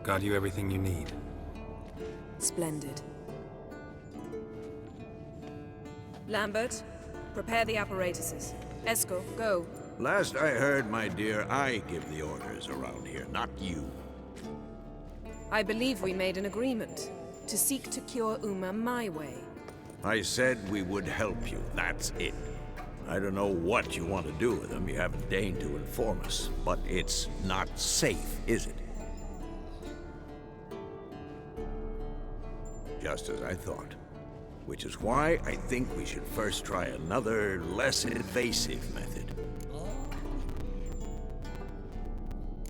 Got you everything you need. Splendid. Lambert, prepare the apparatuses. Ezkel, go. Last I heard, my dear, I give the orders around here, not you. I believe we made an agreement to seek to cure Uma my way. I said we would help you, that's it. I don't know what you want to do with them, you haven't deigned to inform us. But it's not safe, is it? Just as I thought. Which is why I think we should first try another, less invasive method.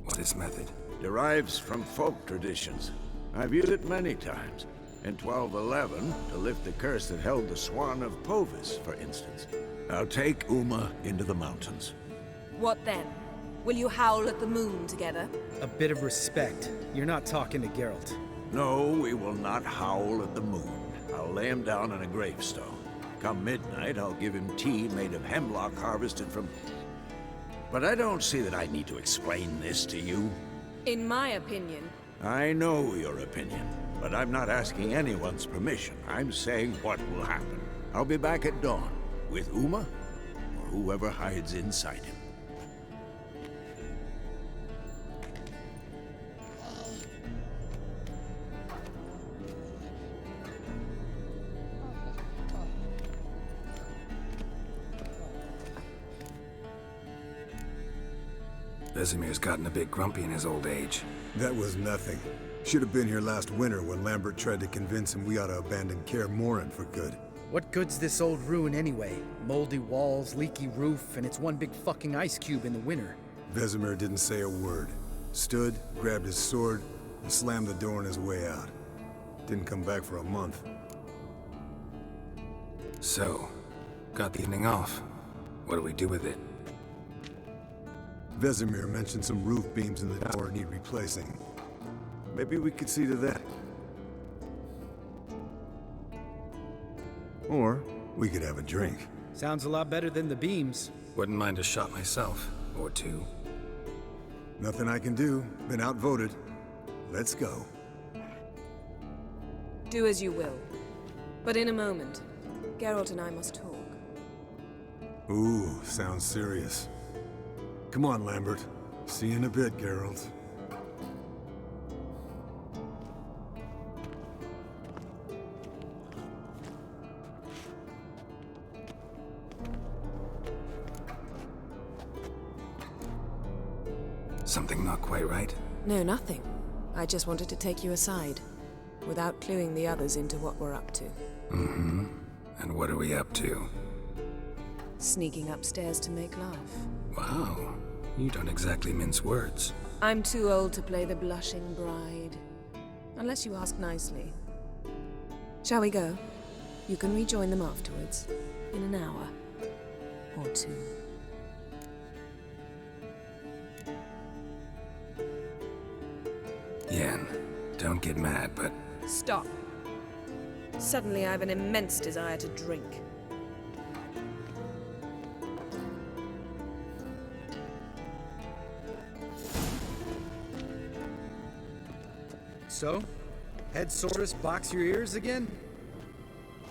What is method? Derives from folk traditions. I've used it many times. In 1211, to lift the curse that held the Swan of Povis, for instance. I'll take Uma into the mountains. What then? Will you howl at the moon together? A bit of respect. You're not talking to Geralt. No, we will not howl at the moon. I'll lay him down on a gravestone. Come midnight, I'll give him tea made of hemlock harvested from... But I don't see that I need to explain this to you. In my opinion... I know your opinion, but I'm not asking anyone's permission. I'm saying what will happen. I'll be back at dawn, with Uma, or whoever hides inside him. Vesemir's gotten a bit grumpy in his old age. That was nothing. Should have been here last winter when Lambert tried to convince him we ought to abandon Kaer Morhen for good. What good's this old ruin anyway? Moldy walls, leaky roof, and it's one big fucking ice cube in the winter. Vesemir didn't say a word. Stood, grabbed his sword, and slammed the door on his way out. Didn't come back for a month. So, got the evening off. What do we do with it? Vesemir mentioned some roof beams in the tower need replacing. Maybe we could see to that. Or we could have a drink. Sounds a lot better than the beams. Wouldn't mind a shot myself, or two. Nothing I can do. Been outvoted. Let's go. Do as you will. But in a moment, Geralt and I must talk. Ooh, sounds serious. Come on, Lambert. See you in a bit, Geralt. Something not quite right? No, nothing. I just wanted to take you aside, without cluing the others into what we're up to. Mm-hmm. And what are we up to? Sneaking upstairs to make love. Wow. You don't exactly mince words. I'm too old to play the blushing bride. Unless you ask nicely. Shall we go? You can rejoin them afterwards. In an hour. Or two. Yen, don't get mad, but... Stop. Suddenly I have an immense desire to drink. So? Head soreness box your ears again?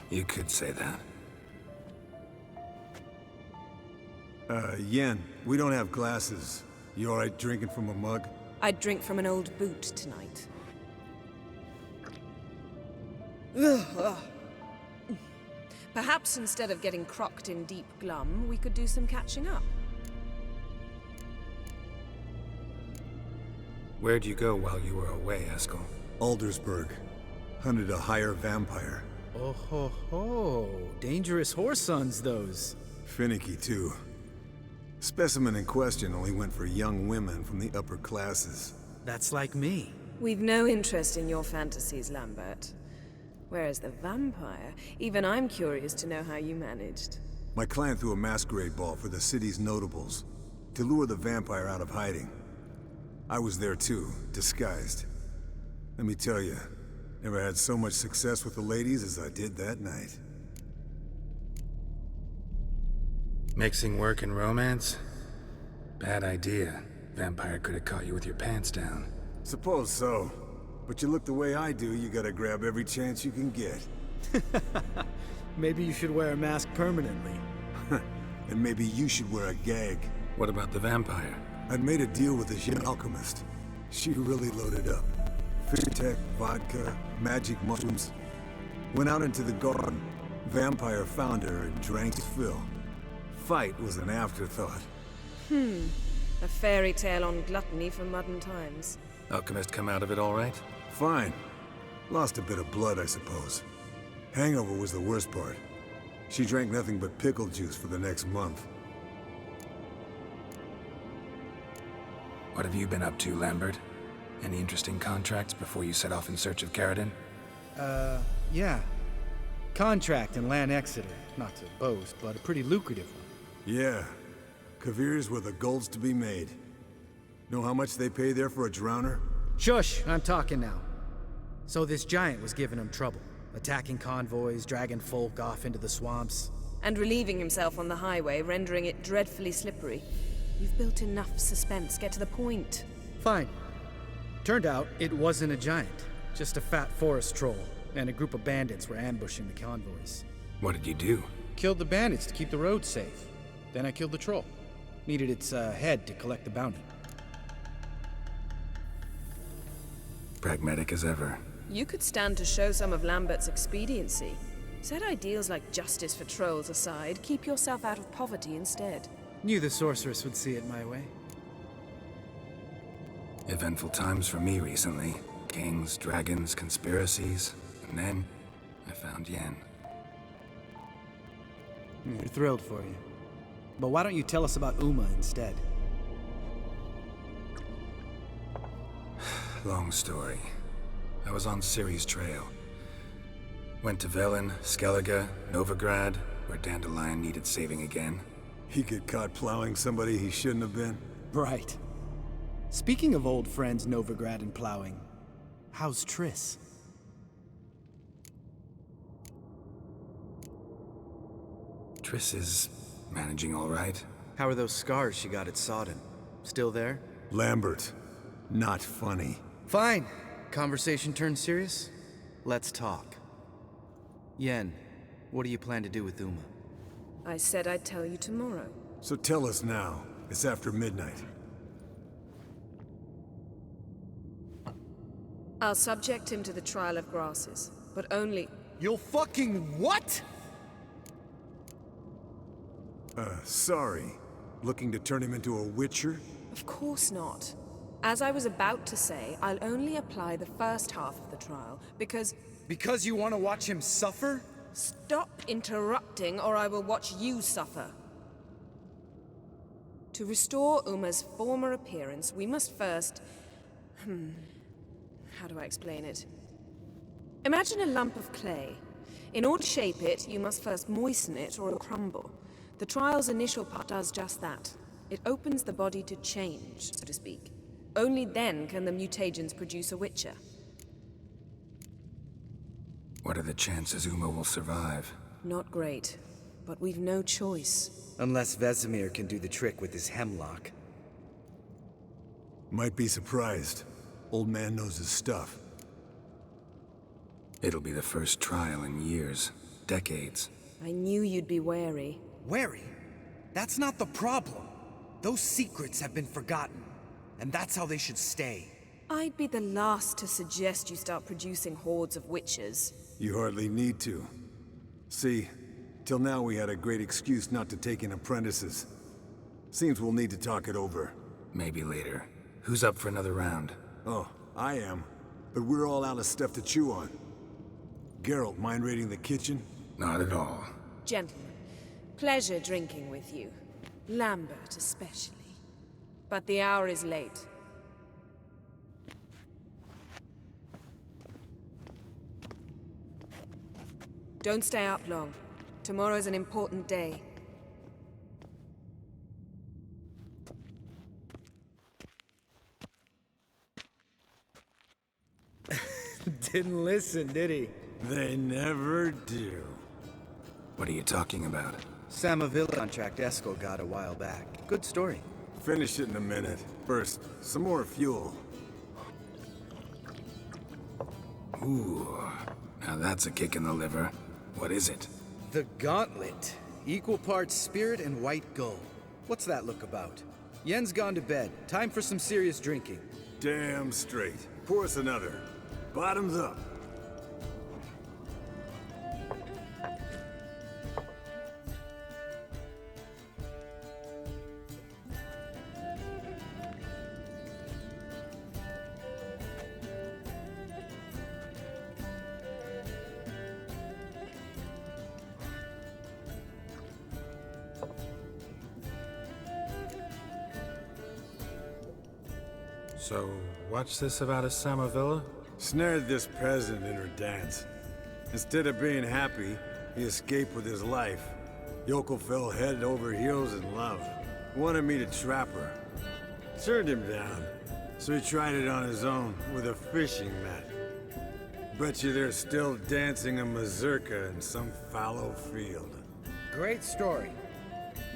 You could say that. Yen, we don't have glasses. You alright drinking from a mug? I'd drink from an old boot tonight. Perhaps instead of getting crocked in deep glum, we could do some catching up. Where'd you go while you were away, Ezkel? Aldersburg. Hunted a higher vampire. Oh ho ho. Dangerous horse sons, those. Finicky, too. Specimen in question only went for young women from the upper classes. That's like me. We've no interest in your fantasies, Lambert. Whereas the vampire, even I'm curious to know how you managed. My client threw a masquerade ball for the city's notables, to lure the vampire out of hiding. I was there too, disguised. Let me tell you, never had so much success with the ladies as I did that night. Mixing work and romance? Bad idea. Vampire could have caught you with your pants down. Suppose so. But you look the way I do, you gotta grab every chance you can get. Maybe you should wear a mask permanently. And maybe you should wear a gag. What about the vampire? I'd made a deal with this young alchemist. She really loaded up. Fish tech, vodka, magic mushrooms. Went out into the garden. Vampire found her and drank his fill. Fight was an afterthought. A fairy tale on gluttony from modern times. Alchemist come out of it all right? Fine. Lost a bit of blood, I suppose. Hangover was the worst part. She drank nothing but pickle juice for the next month. What have you been up to, Lambert? Any interesting contracts before you set off in search of Geralt? Yeah. Contract in Lan Exeter. Not to boast, but a pretty lucrative one. Yeah. Kavir's were the gold's to be made. Know how much they pay there for a drowner? Shush, I'm talking now. So this giant was giving him trouble. Attacking convoys, dragging folk off into the swamps. And relieving himself on the highway, rendering it dreadfully slippery. You've built enough suspense. Get to the point. Fine. Turned out it wasn't a giant. Just a fat forest troll. And a group of bandits were ambushing the convoys. What did you do? Killed the bandits to keep the roads safe. Then I killed the troll. Needed its head to collect the bounty. Pragmatic as ever. You could stand to show some of Lambert's expediency. Set ideals like justice for trolls aside, keep yourself out of poverty instead. Knew the sorceress would see it my way. Eventful times for me recently. Kings, dragons, conspiracies. And then, I found Yen. We're thrilled for you. But why don't you tell us about Uma instead? Long story. I was on Ciri's trail. Went to Velen, Skellige, Novigrad, where Dandelion needed saving again. He get caught plowing somebody he shouldn't have been? Right. Speaking of old friends Novigrad and plowing, how's Triss? Triss is managing all right. How are those scars she got at Sodden? Still there? Lambert. Not funny. Fine. Conversation turned serious? Let's talk. Yen, what do you plan to do with Uma? I said I'd tell you tomorrow. So tell us now. It's after midnight. I'll subject him to the trial of grasses, but only... You'll fucking what? Sorry. Looking to turn him into a witcher? Of course not. As I was about to say, I'll only apply the first half of the trial, because... Because you want to watch him suffer? Stop interrupting, or I will watch you suffer. To restore Uma's former appearance, we must first... How do I explain it? Imagine a lump of clay. In order to shape it, you must first moisten it or it'll crumble. The trial's initial part does just that. It opens the body to change, so to speak. Only then can the mutagens produce a witcher. What are the chances Uma will survive? Not great, but we've no choice. Unless Vesemir can do the trick with his hemlock. Might be surprised. Old man knows his stuff. It'll be the first trial in years. Decades. I knew you'd be wary. Wary? That's not the problem. Those secrets have been forgotten. And that's how they should stay. I'd be the last to suggest you start producing hordes of witches. You hardly need to. See, till now we had a great excuse not to take in apprentices. Seems we'll need to talk it over. Maybe later. Who's up for another round? Oh, I am. But we're all out of stuff to chew on. Geralt, mind raiding the kitchen? Not at all. Gentlemen, pleasure drinking with you. Lambert especially. But the hour is late. Don't stay up long. Tomorrow's an important day. Didn't listen, did he? They never do. What are you talking about? Samavilla contract Ezkel got a while back. Good story. Finish it in a minute. First, some more fuel. Ooh, now that's a kick in the liver. What is it? The Gauntlet. Equal parts spirit and white gold. What's that look about? Yen's gone to bed. Time for some serious drinking. Damn straight. Pour us another. Bottoms up. So, what's this about a Samavilla? Snared this peasant in her dance. Instead of being happy, he escaped with his life. Yokel fell head over heels in love. Wanted me to trap her. Turned him down. So he tried it on his own with a fishing net. Bet you they're still dancing a mazurka in some fallow field. Great story.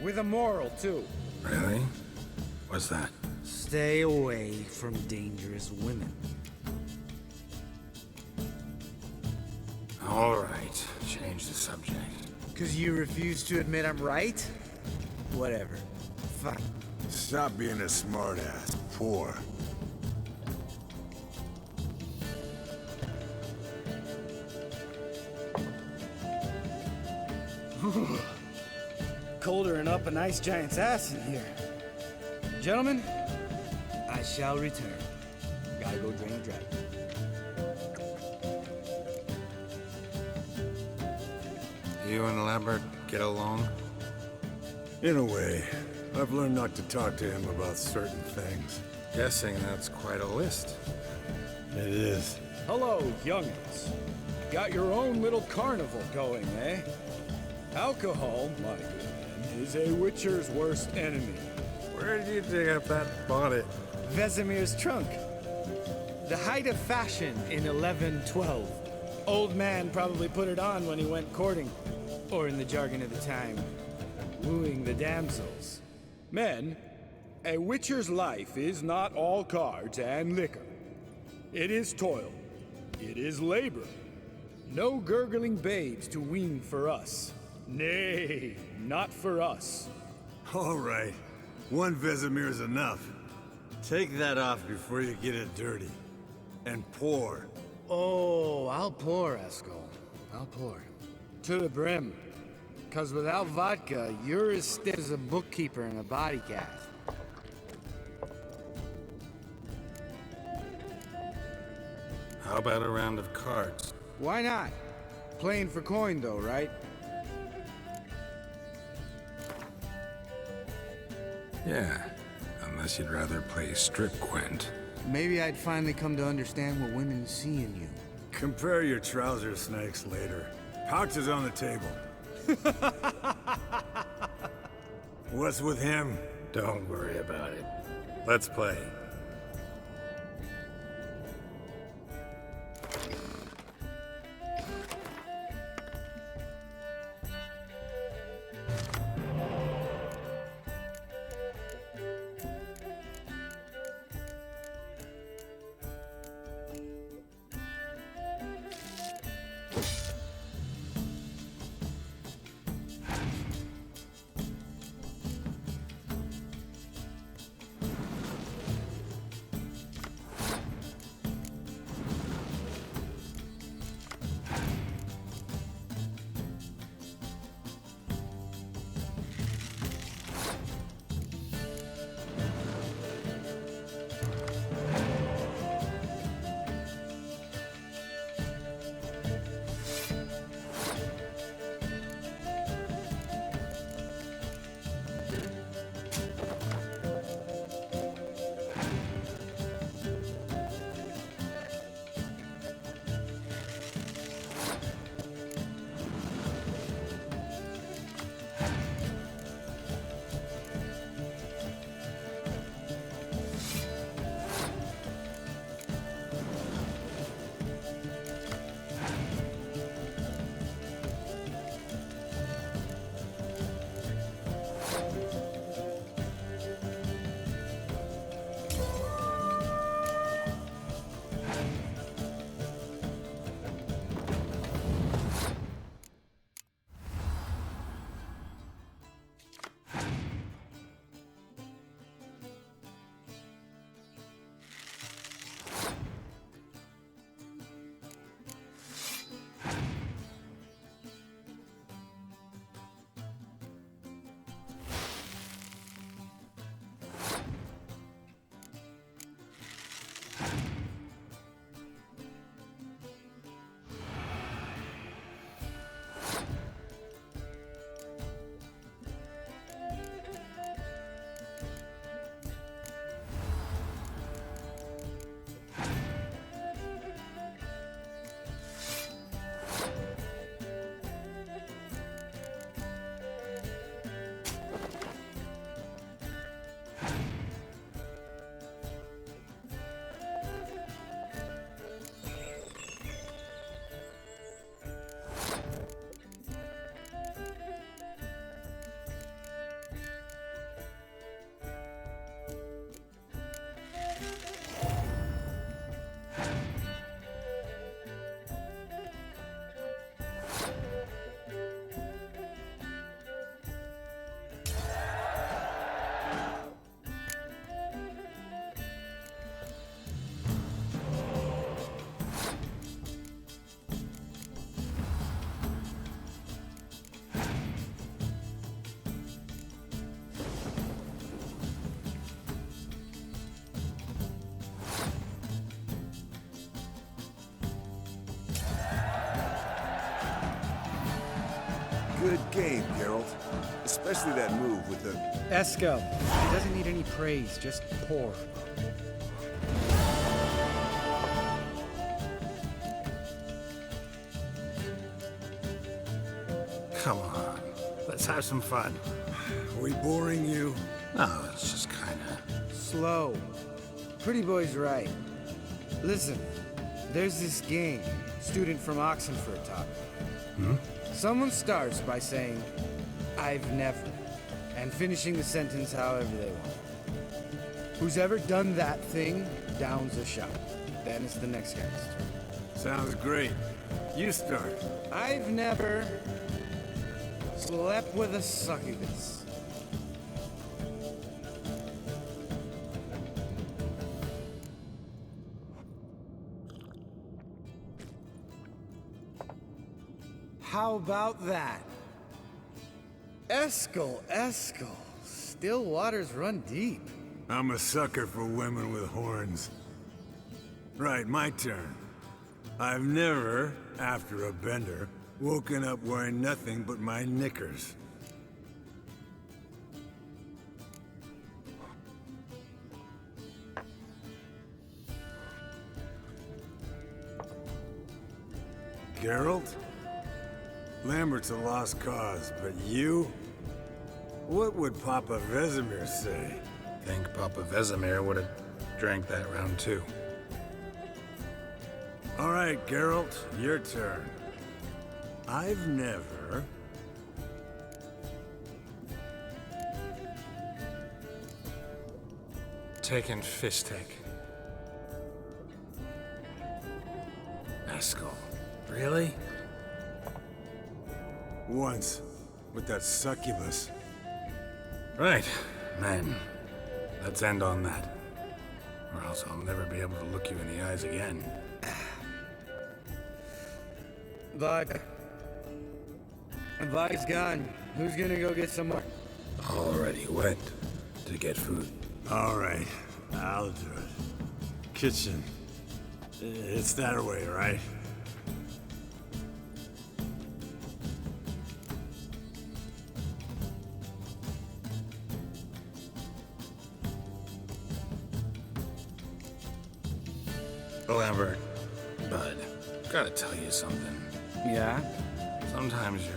With a moral, too. Really? What's that? Stay away from dangerous women. All right, change the subject. 'Cause you refuse to admit I'm right? Whatever. Fine. Stop being a smartass. Poor. Colder and up a nice giant's ass in here. Gentlemen, I shall return. Gotta go drain a dragon. You and Lambert get along? In a way. I've learned not to talk to him about certain things. Guessing that's quite a list. It is. Hello, youngins. Got your own little carnival going, eh? Alcohol, my good man, is a witcher's worst enemy. Where did you dig up that bonnet? Vesemir's trunk. The height of fashion in 1112. Old man probably put it on when he went courting, or in the jargon of the time, wooing the damsels. Men, a witcher's life is not all cards and liquor. It is toil. It is labor. No gurgling babes to wean for us. Nay, not for us. All right. One Vesemir's enough. Take that off before you get it dirty. And pour. Oh, I'll pour, Ezkel. I'll pour. To the brim. 'Cause without vodka, you're as stiff as a bookkeeper in a body cast. How about a round of cards? Why not? Playing for coin, though, right? Yeah, unless you'd rather play strip quint. Maybe I'd finally come to understand what women see in you. Compare your trouser snakes later. Pouch is on the table. What's with him? Don't worry about it. Let's play. good game, Geralt. Especially that move with the... Ezkel. He doesn't need any praise, just pour. Come on, let's have some fun. Are we boring you? No, it's just kinda... Slow. Pretty boy's right. Listen, there's this game student from Oxenford taught me. Someone starts by saying, "I've never," and finishing the sentence however they want. Who's ever done that thing downs a shot. Then it's the next guy's turn. Sounds great. You start. I've never slept with a succubus. How about that? Ezkel. Still waters run deep. I'm a sucker for women with horns. Right, my turn. I've never, after a bender, woken up wearing nothing but my knickers. Geralt? Lambert's a lost cause, but you? What would Papa Vesemir say? Think Papa Vesemir would have drank that round too. All right, Geralt, your turn. I've never... Taken Fistek. Ezkel. Really? Once, with that succubus. Right, men. Let's end on that. Or else I'll never be able to look you in the eyes again. Vi's gone. Who's gonna go get some more? Already went to get food. All right, I'll do it. Kitchen. It's that way, right? Lambert, bud, gotta tell you something. Yeah? Sometimes you're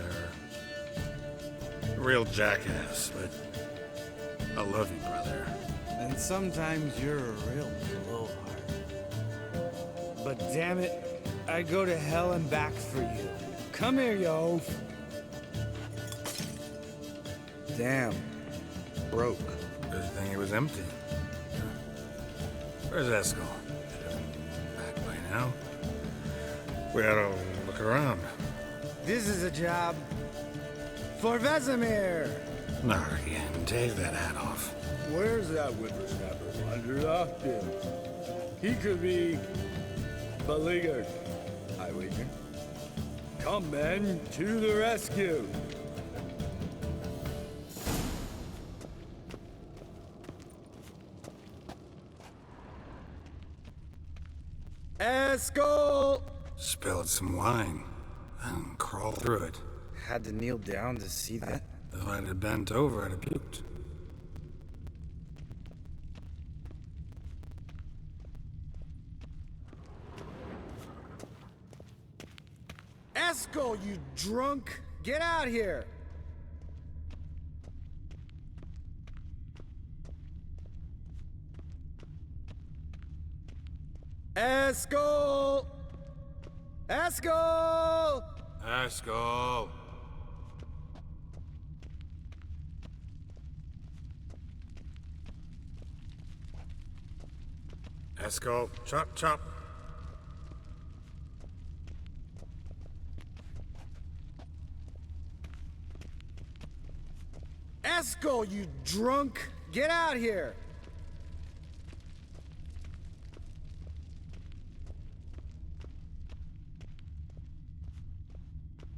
a real jackass, but I love you, brother. And sometimes you're a real blowhard. But damn it, I'd go to hell and back for you. Come here, you oaf. Damn. Broke. Good thing it was empty. Where's Ezkel? Back by now. We oughta look around. This is a job for Vesemir. Not again. Take that hat off. Where's that whippersnapper wandered off to? He could be beleaguered, I wager. Come, men, to the rescue. Ezkel! Spilled some wine and crawled through it. Had to kneel down to see that. If I'd have bent over, I'd have puked. Ezkel, you drunk! Get out here! Ezkel! Ezkel! Ezkel! Ezkel, chop, chop. Ezkel, you drunk! Get out here!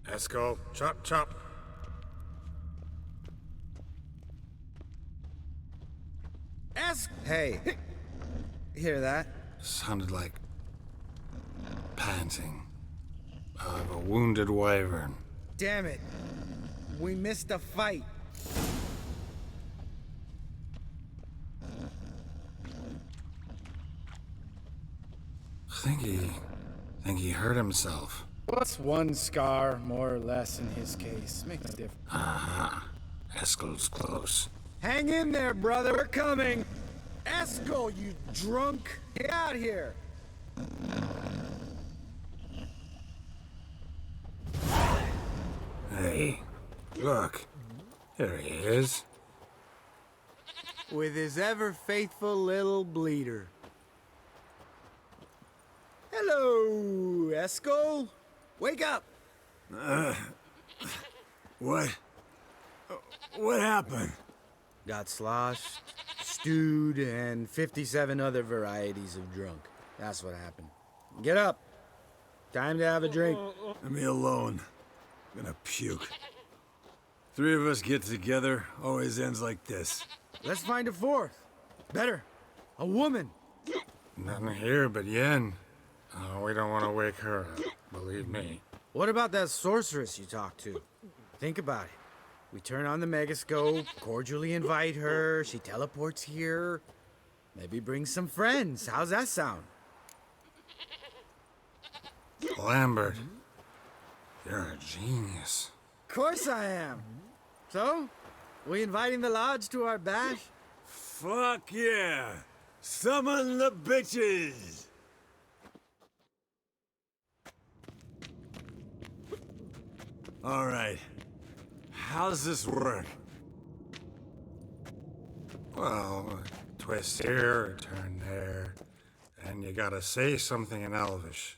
Ezkel, chop, chop. Hey, hear that? Sounded like panting of a wounded wyvern. Damn it. We missed a fight. Think he hurt himself. What's one scar, more or less, in his case? Makes no difference. Aha. Ezkel's close. Hang in there, brother. We're coming. Ezkel, you drunk. Get out here. Hey, look. There he is. With his ever-faithful little bleeder. Hello, Ezkel. Wake up. What? What happened? Got sloshed, stewed, and 57 other varieties of drunk. That's what happened. Get up. Time to have a drink. Leave me alone. I'm gonna puke. Three of us get together, always ends like this. Let's find a fourth. Better. A woman. Nothing here but Yen. Oh, we don't want to wake her up, believe me. What about that sorceress you talked to? Think about it. We turn on the megascope, cordially invite her, she teleports here. Maybe bring some friends. How's that sound? Lambert, you're a genius. Of course I am. So, we inviting the lodge to our bash? Fuck yeah! Summon the bitches! Alright. How's this work? Well, twist here, turn there, and you gotta say something in Elvish.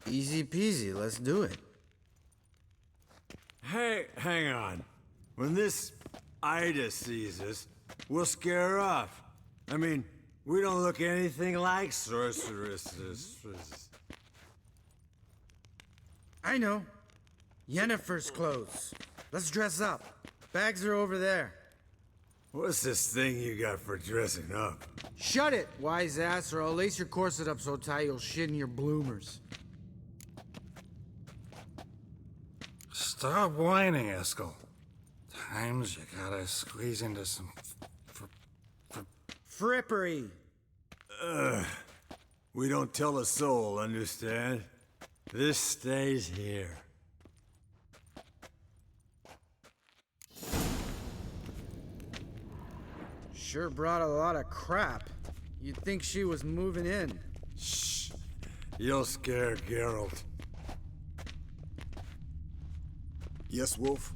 Easy peasy, let's do it. Hey, hang on. When this Ida sees us, we'll scare her off. I mean, we don't look anything like sorceresses. I know. Yennefer's clothes. Let's dress up. Bags are over there. What's this thing you got for dressing up? Shut it, wise ass, or I'll lace your corset up so tight you'll shit in your bloomers. Stop whining, Ezkel. Times you gotta squeeze into some Frippery. We don't tell a soul, understand? This stays here. Sure brought a lot of crap. You'd think she was moving in. Shh. You'll scare Geralt. Yes, Wolf?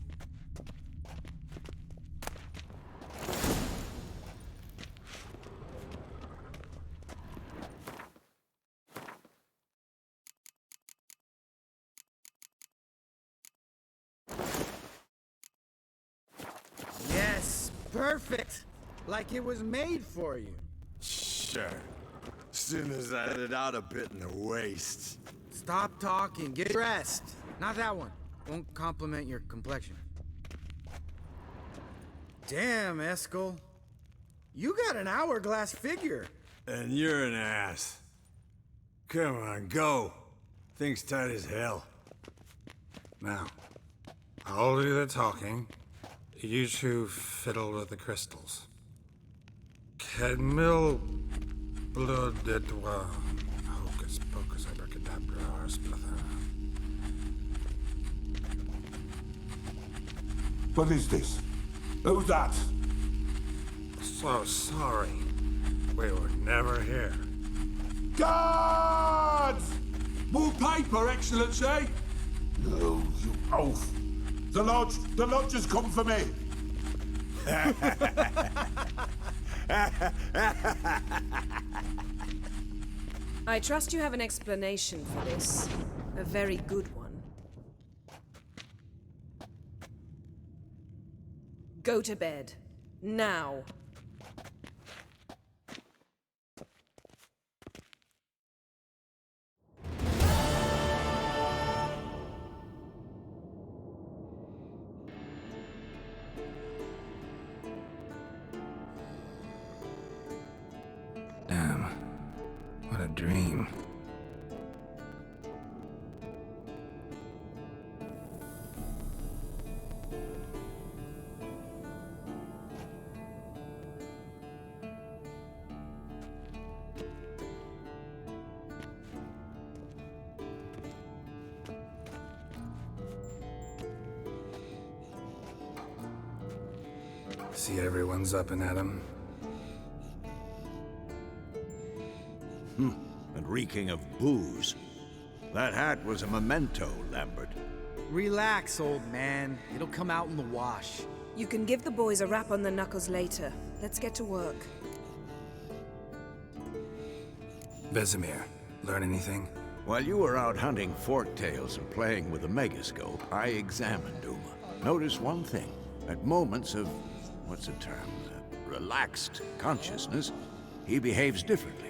Yes, perfect. Like it was made for you. Sure. Soon as I let it out a bit in the waist. Stop talking, get dressed. Not that one. Won't compliment your complexion. Damn, Ezkel. You got an hourglass figure. And you're an ass. Come on, go. Thing's tight as hell. Now, I'll do the talking. You two fiddle with the crystals. Kedmil blood de doigt. Hocus pocus abracadabra splather. What is this? Who's that? So sorry. We were never here. Guards! More paper, Excellency! No, you oaf. The lodge has come for me. I trust you have an explanation for this. A very good one. Go to bed. Now. Damn. What a dream. See everyone's up and at 'em. And reeking of booze. That hat was a memento, Lambert. Relax, old man. It'll come out in the wash. You can give the boys a rap on the knuckles later. Let's get to work. Vesemir, learn anything? While you were out hunting forktails and playing with the megascope, I examined Uma. Notice one thing. At moments of, what's the term? Relaxed consciousness, he behaves differently.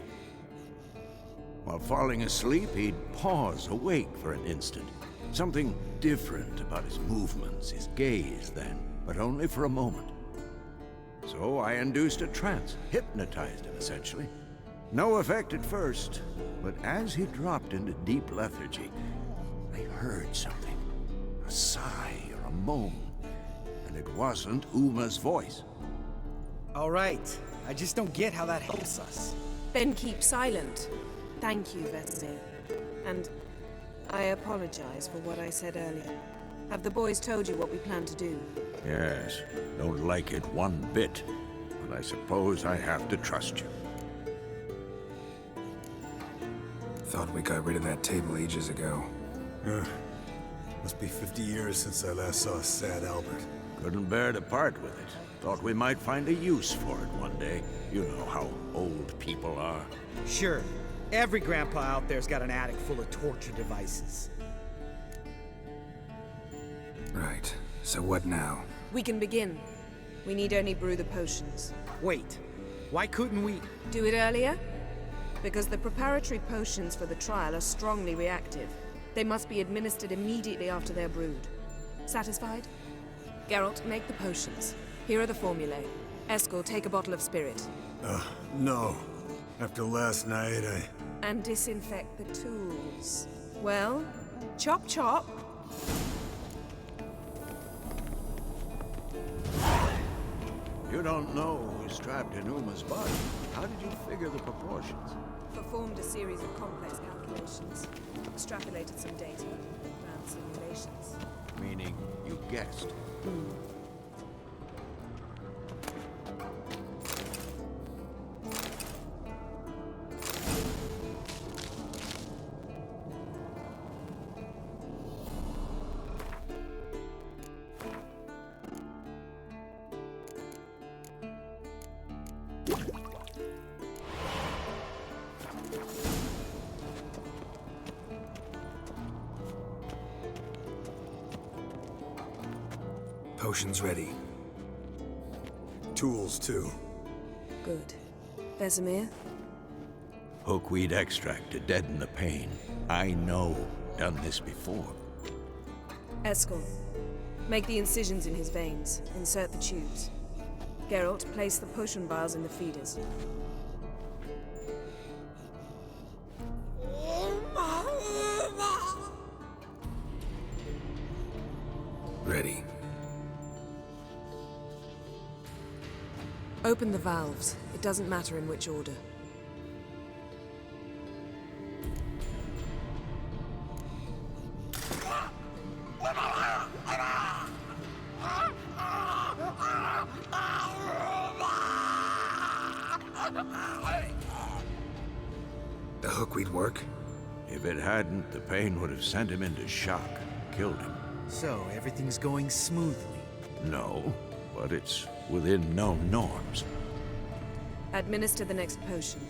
While falling asleep, he'd pause awake for an instant. Something different about his movements, his gaze then, but only for a moment. So I induced a trance, hypnotized him essentially. No effect at first, but as he dropped into deep lethargy, I heard something. A sigh or a moan, and it wasn't Uma's voice. All right. I just don't get how that helps us. Then keep silent. Thank you, Vesemir. And I apologize for what I said earlier. Have the boys told you what we plan to do? Yes, don't like it one bit, but I suppose I have to trust you. Thought we got rid of that table ages ago. Must be 50 years since I last saw sad Albert. Couldn't bear to part with it. Thought we might find a use for it one day. You know how old people are. Sure. Every grandpa out there's got an attic full of torture devices. Right. So what now? We can begin. We need only brew the potions. Wait. Why couldn't we... Do it earlier? Because the preparatory potions for the trial are strongly reactive. They must be administered immediately after they're brewed. Satisfied? Geralt, make the potions. Here are the formulae. Ezkel, take a bottle of spirit. No. After last night, And disinfect the tools. Well, chop chop. You don't know who's trapped in Uma's body. How did you figure the proportions? Performed a series of complex calculations. Extrapolated some data. Ran simulations. Meaning, you guessed. Potions ready. tools too. Good. Vesemir? Hookweed extract to deaden the pain. I know. Done this before. Ezkel. Make the incisions in his veins. Insert the tubes. Geralt, place the potion vials in the feeders. Ready. Open the valves. It doesn't matter in which order. The hookweed work? If it hadn't, the pain would have sent him into shock, killed him. So, everything's going smoothly. No, but it's within known norms. Administer the next potion.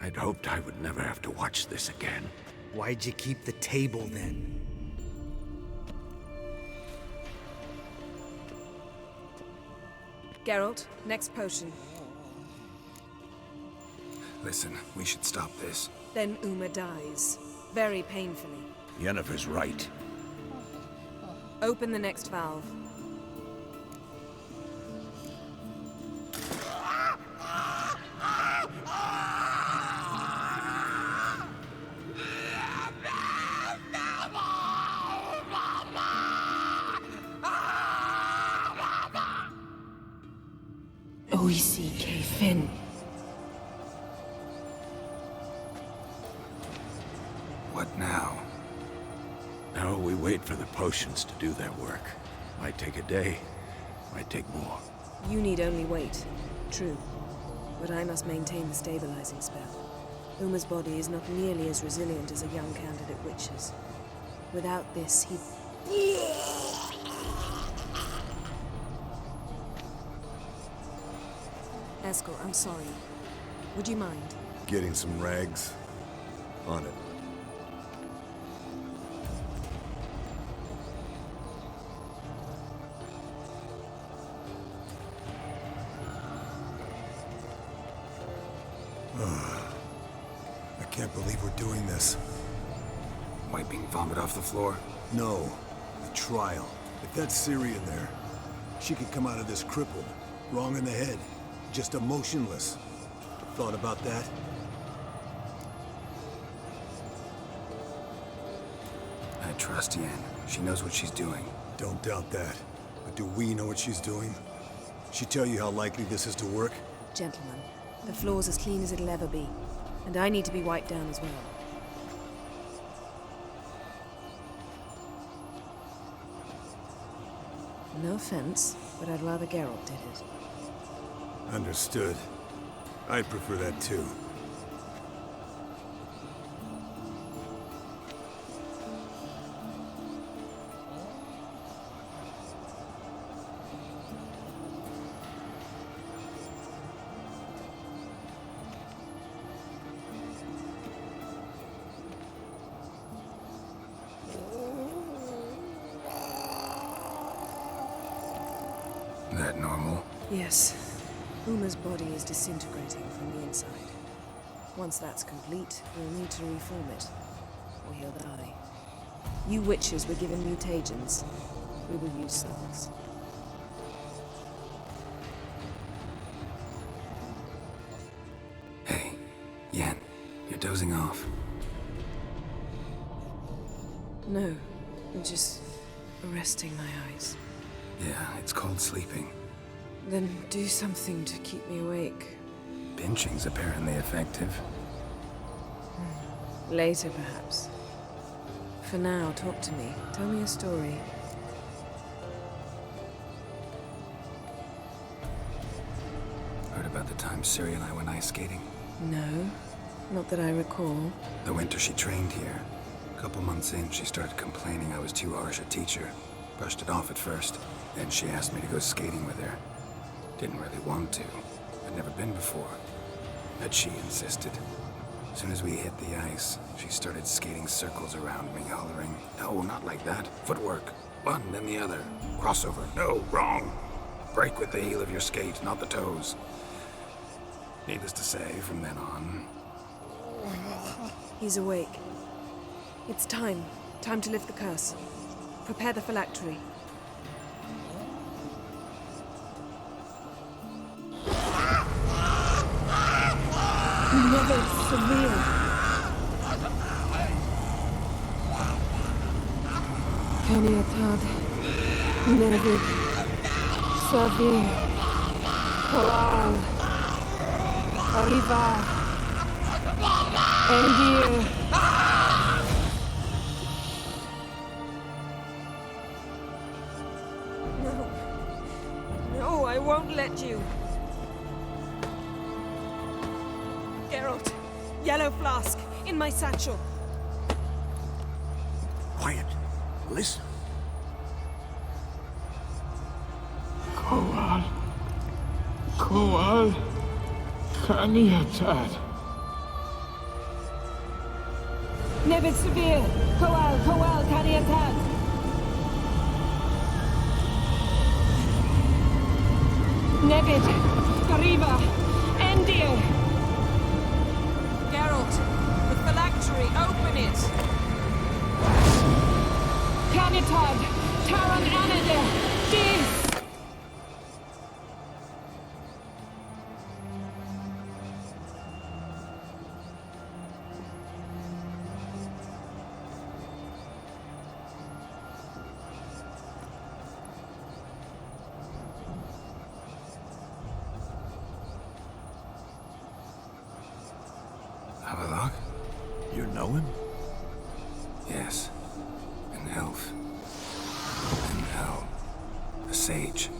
I'd hoped I would never have to watch this again. Why'd you keep the table then? Geralt, next potion. Listen, we should stop this. Then Uma dies. Very painfully. Yennefer's right. Open the next valve. What now? Now we wait for the potions to do their work. Might take a day, might take more. You need only wait. True. But I must maintain the stabilizing spell. Uma's body is not nearly as resilient as a young candidate witch's. Without this, he... Ezkel, I'm sorry. Would you mind? Getting some rags? On it. I can't believe we're doing this. Wiping vomit off the floor? No, the trial. If that's Ciri in there, she could come out of this crippled, wrong in the head, just emotionless. Thought about that? I trust Yen. She knows what she's doing. Don't doubt that. But do we know what she's doing? She tell you how likely this is to work? Gentlemen, the floor's as clean as it'll ever be. And I need to be wiped down as well. No offense, but I'd rather Geralt did it. Understood. I'd prefer that too. That normal? Yes. Uma's body is disintegrating from the inside. Once that's complete, we'll need to reform it, or he'll die. You witches were given mutagens. We will use cells. Hey, Yen, you're dozing off. No, I'm just resting my eyes. Yeah, it's called sleeping. Then do something to keep me awake. Pinching's apparently effective. Later, perhaps. For now, talk to me. Tell me a story. Heard about the time Ciri and I went ice skating? No, not that I recall. The winter she trained here. A couple months in, she started complaining I was too harsh a teacher. Brushed it off at first. Then she asked me to go skating with her. Didn't really want to. I'd never been before. But she insisted. As soon as we hit the ice, she started skating circles around me, hollering, "No, not like that. Footwork. One, then the other. Crossover. No, wrong. Break with the heel of your skate, not the toes." Needless to say, from then on... He's awake. It's time. Time to lift the curse. Prepare the phylactery. Never severe. Caniatad. Never severe. Coral. Arriva. Endir. No. No, I won't let you. Geralt, yellow flask, in my satchel. Quiet. Listen. Koal. Kaniatad. Nevid severe. Koal, Kaniatad. Nevid, Arriva, Endir. Geralt, the phylactery, open it. Canitad, Taran Anadir, Dis. Have a look? You know him? Yes. An elf. And hell. A sage.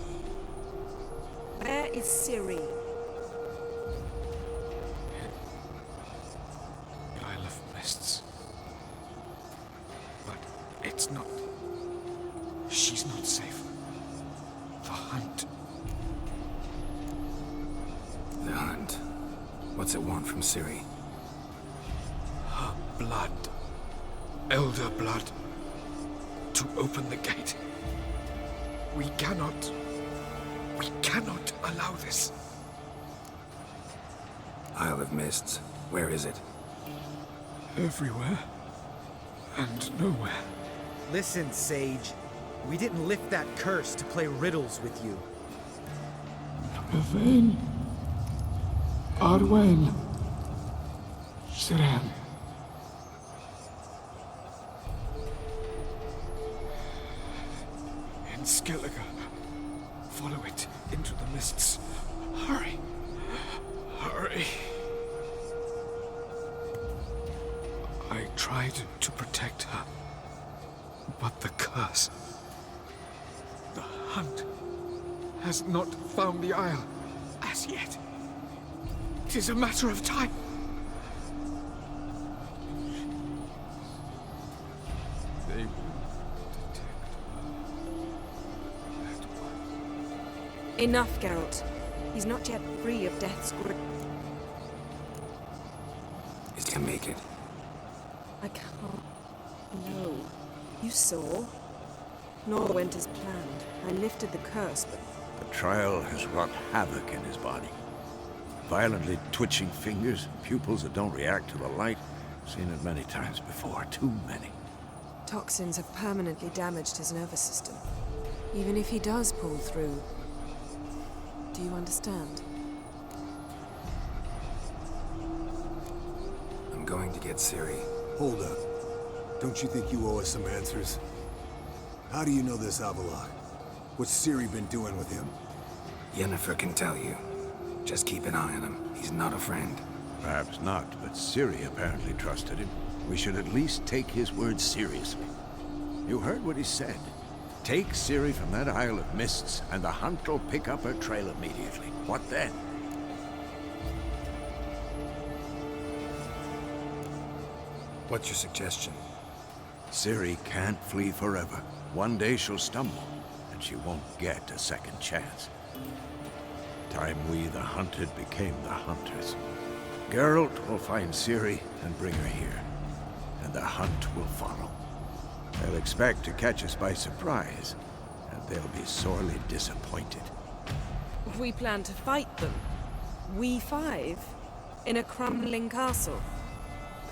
Where is Ciri? The Isle of Mists. But it's not... She's not safe. The hunt. The hunt. What's it want from Ciri? Her blood. Elder blood. To open the gate. We cannot allow this. Isle of Mists. Where is it? Everywhere. And nowhere. Listen, Sage. We didn't lift that curse to play riddles with you. Yvain. Arwen. Siren. In Skellige. Follow it into the mists. Hurry. Hurry. I tried to protect her. But the curse... The hunt has not found the Isle as yet. It is a matter of time. They will detect her at once. Enough, Geralt. He's not yet free of death's grip. Is to make it. I can't. No. You saw? Nor went as planned. I lifted the curse, but The trial has wrought havoc in his body. Violently twitching fingers, pupils that don't react to the light. Seen it many times before, too many. toxins have permanently damaged his nervous system. Even if he does pull through, do you understand? I'm going to get Ciri. Hold up. Don't you think you owe us some answers? How do you know this Avallac'h? What's Ciri been doing with him? Yennefer can tell you. Just keep an eye on him. He's not a friend. Perhaps not, but Ciri apparently trusted him. We should at least take his words seriously. You heard what he said. Take Ciri from that Isle of Mists, and the hunt will pick up her trail immediately. What then? What's your suggestion? Ciri can't flee forever. One day she'll stumble, and she won't get a second chance. Time we, the hunted, became the hunters. Geralt will find Ciri and bring her here, and the hunt will follow. They'll expect to catch us by surprise, and they'll be sorely disappointed. We plan to fight them. We five? In a crumbling castle?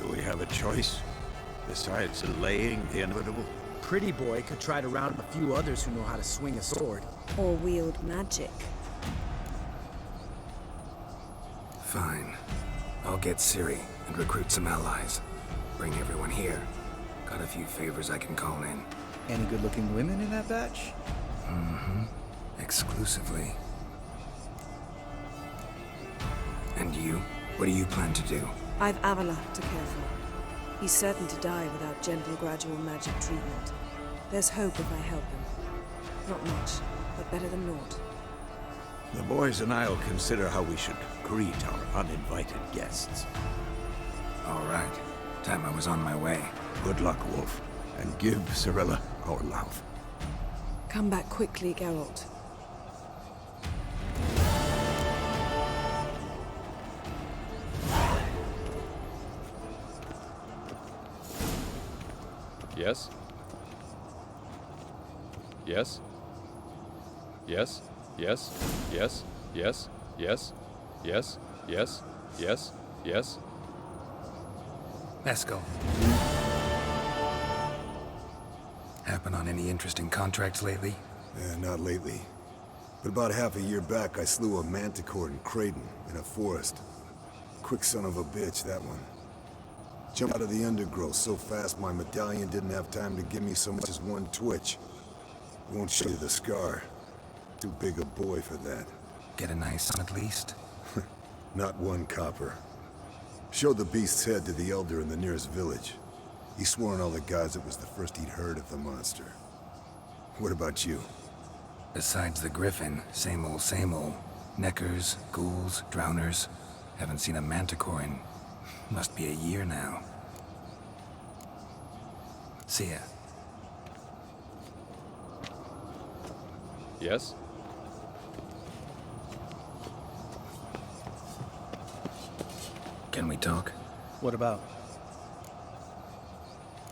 Do we have a choice? Besides delaying the inevitable? Pretty Boy could try to round up a few others who know how to swing a sword. Or wield magic? Fine. I'll get Ciri and recruit some allies. Bring everyone here. Got a few favors I can call in. Any good-looking women in that batch? Mm-hmm. Exclusively. And you? What do you plan to do? I've Avallac'h to care for. He's certain to die without gentle, gradual magic treatment. There's hope if I help him. Not much, but better than naught. The boys and I'll consider how we should greet our uninvited guests. All right. Time I was on my way. Good luck, Wolf, and give Cirilla our love. Come back quickly, Geralt. Yes? Yes? Yes? Yes? Yes? Yes? Yes? Yes? Yes? Yes? Yes? Ezkel. Happen on any interesting contracts lately? Not lately. But about half a year back, I slew a manticore in Creighton, in a forest. Quick son of a bitch, that one. Jumped out of the undergrowth so fast my medallion didn't have time to give me so much as one twitch. Won't show you the scar. Too big a boy for that. Get a nice sum at least? Not one copper. Showed the beast's head to the elder in the nearest village. He swore on all the gods it was the first he'd heard of the monster. What about you? Besides the griffin, same old, same old. Neckers, ghouls, drowners. Haven't seen a manticore in... must be a year now. See ya. Yes? Can we talk? What about?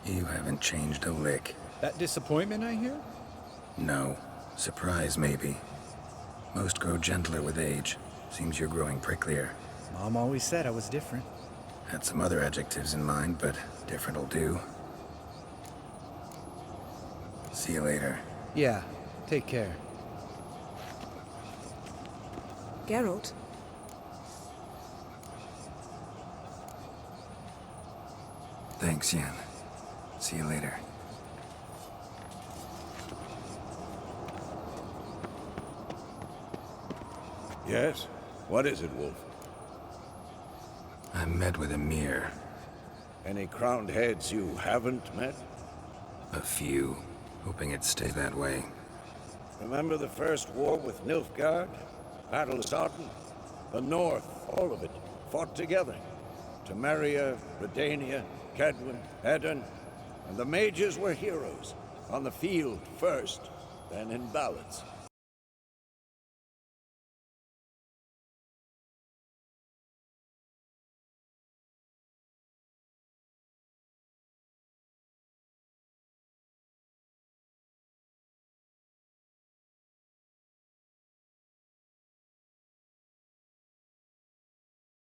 You haven't changed a lick. That disappointment I hear? No. Surprise, maybe. Most grow gentler with age. Seems you're growing pricklier. Mom always said I was different. Had some other adjectives in mind, but different'll do. See you later. Yeah, take care. Geralt? Thanks, Yen. See you later. Yes? What is it, Wolf? I met with Emir. Any crowned heads you haven't met? A few. Hoping it'd stay that way. Remember the first war with Nilfgaard? Battle of Sodden? The North, all of it, fought together. Temeria, Redania, Kedwin, Edirn, and the mages were heroes. On the field first, then in ballads.